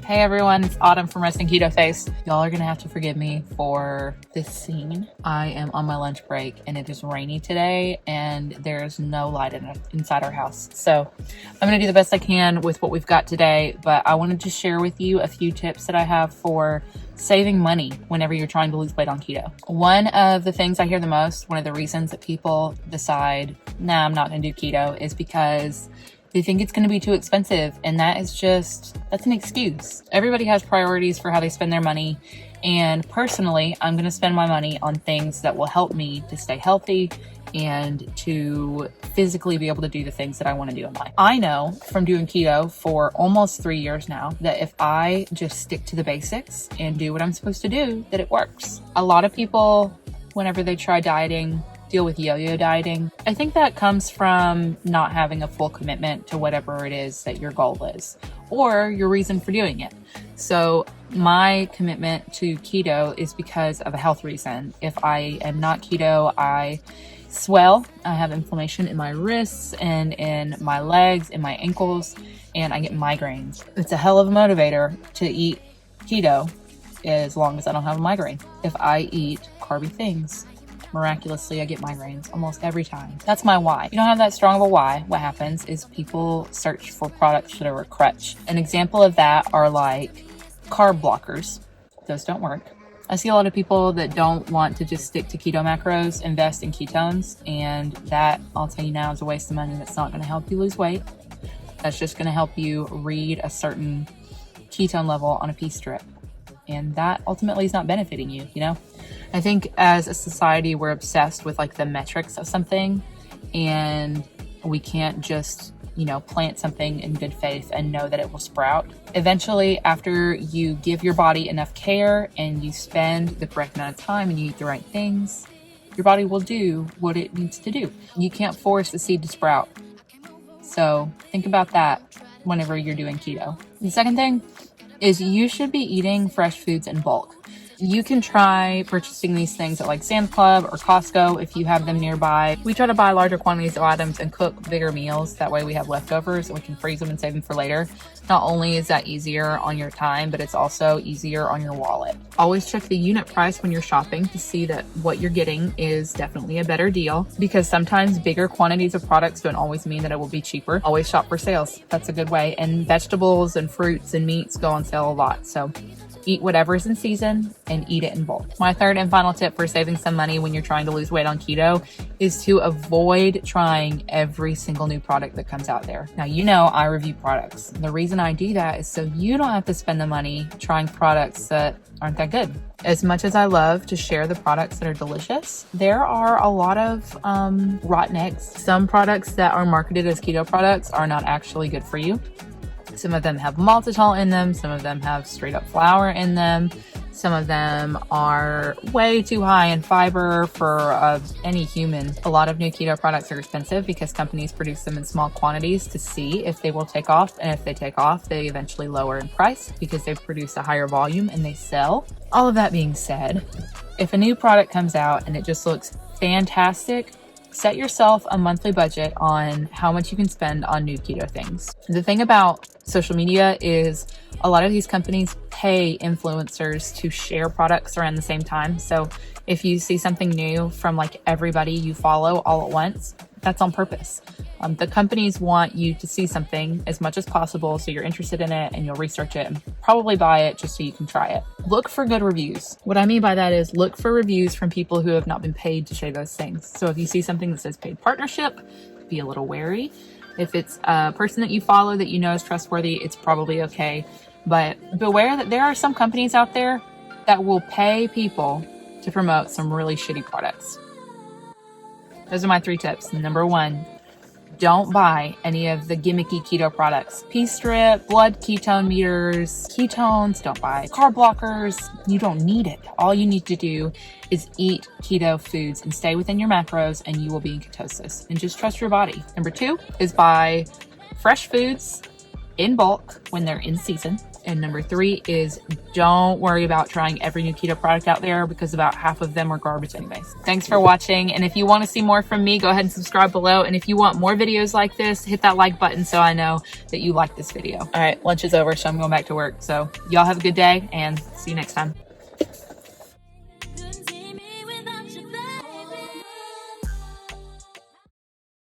Hey everyone, it's Autumn from Resting Keto Face. Y'all are gonna have to forgive me for this scene. I am on my lunch break and it is rainy today and there's no light inside our house. So I'm gonna do the best I can with what we've got today, but I wanted to share with you a few tips that I have for saving money whenever you're trying to lose weight on keto. One of the things I hear the most, one of the reasons that people decide, nah, I'm not gonna do keto, is because they think it's going to be too expensive, and that's an excuse. Everybody has priorities for how they spend their money, and personally, I'm going to spend my money on things that will help me to stay healthy and to physically be able to do the things that I want to do in life. I know from doing keto for almost 3 years now that if I just stick to the basics and do what I'm supposed to do, that it works. A lot of people, whenever they try dieting, deal with yo-yo dieting. I think that comes from not having a full commitment to whatever it is that your goal is or your reason for doing it. So my commitment to keto is because of a health reason. If I am not keto, I swell. I have inflammation in my wrists and in my legs and my ankles, and I get migraines. It's a hell of a motivator to eat keto as long as I don't have a migraine. If I eat carby things, miraculously, I get migraines almost every time. That's my why. If you don't have that strong of a why, what happens is people search for products that are a crutch. An example of that are like carb blockers. Those don't work. I see a lot of people that don't want to just stick to keto macros, invest in ketones, and that, I'll tell you now, is a waste of money. That's not going to help you lose weight. That's just going to help you read a certain ketone level on a pee strip. And that ultimately is not benefiting you, you know? I think as a society, we're obsessed with like the metrics of something, and we can't just, plant something in good faith and know that it will sprout. Eventually, after you give your body enough care and you spend the correct amount of time and you eat the right things, your body will do what it needs to do. You can't force the seed to sprout. So think about that whenever you're doing keto. The second thing is you should be eating fresh foods in bulk. You can try purchasing these things at like Sam's Club or Costco if you have them nearby. We try to buy larger quantities of items and cook bigger meals. That way we have leftovers and we can freeze them and save them for later. Not only is that easier on your time, but it's also easier on your wallet. Always check the unit price when you're shopping to see that what you're getting is definitely a better deal, because sometimes bigger quantities of products don't always mean that it will be cheaper. Always shop for sales. That's a good way. And vegetables and fruits and meats go on sale a lot. So eat whatever's in season and eat it in bulk. My third and final tip for saving some money when you're trying to lose weight on keto is to avoid trying every single new product that comes out there. Now, I review products. The reason I do that is so you don't have to spend the money trying products that aren't that good. As much as I love to share the products that are delicious, there are a lot of rotten eggs. Some products that are marketed as keto products are not actually good for you. Some of them have maltitol in them. Some of them have straight up flour in them. Some of them are way too high in fiber for any human. A lot of new keto products are expensive because companies produce them in small quantities to see if they will take off. And if they take off, they eventually lower in price because they've produced a higher volume and they sell. All of that being said, if a new product comes out and it just looks fantastic, set yourself a monthly budget on how much you can spend on new keto things. The thing about social media is a lot of these companies pay influencers to share products around the same time. So if you see something new from like everybody you follow all at once, that's on purpose. The companies want you to see something as much as possible so you're interested in it and you'll research it and probably buy it just so you can try it. Look for good reviews. What I mean by that is look for reviews from people who have not been paid to share those things. So if you see something that says paid partnership, be a little wary. If it's a person that you follow that you know is trustworthy, it's probably okay. But beware that there are some companies out there that will pay people to promote some really shitty products. Those are my 3 tips. Number 1, don't buy any of the gimmicky keto products. P-strip, blood ketone meters, ketones, don't buy carb blockers. You don't need it. All you need to do is eat keto foods and stay within your macros and you will be in ketosis. And just trust your body. Number 2 is buy fresh foods in bulk when they're in season. And number 3 is don't worry about trying every new keto product out there because about half of them are garbage anyways. Thanks for watching. And if you want to see more from me, go ahead and subscribe below. And if you want more videos like this, hit that like button so I know that you like this video. All right, lunch is over, so I'm going back to work. So y'all have a good day and see you next time.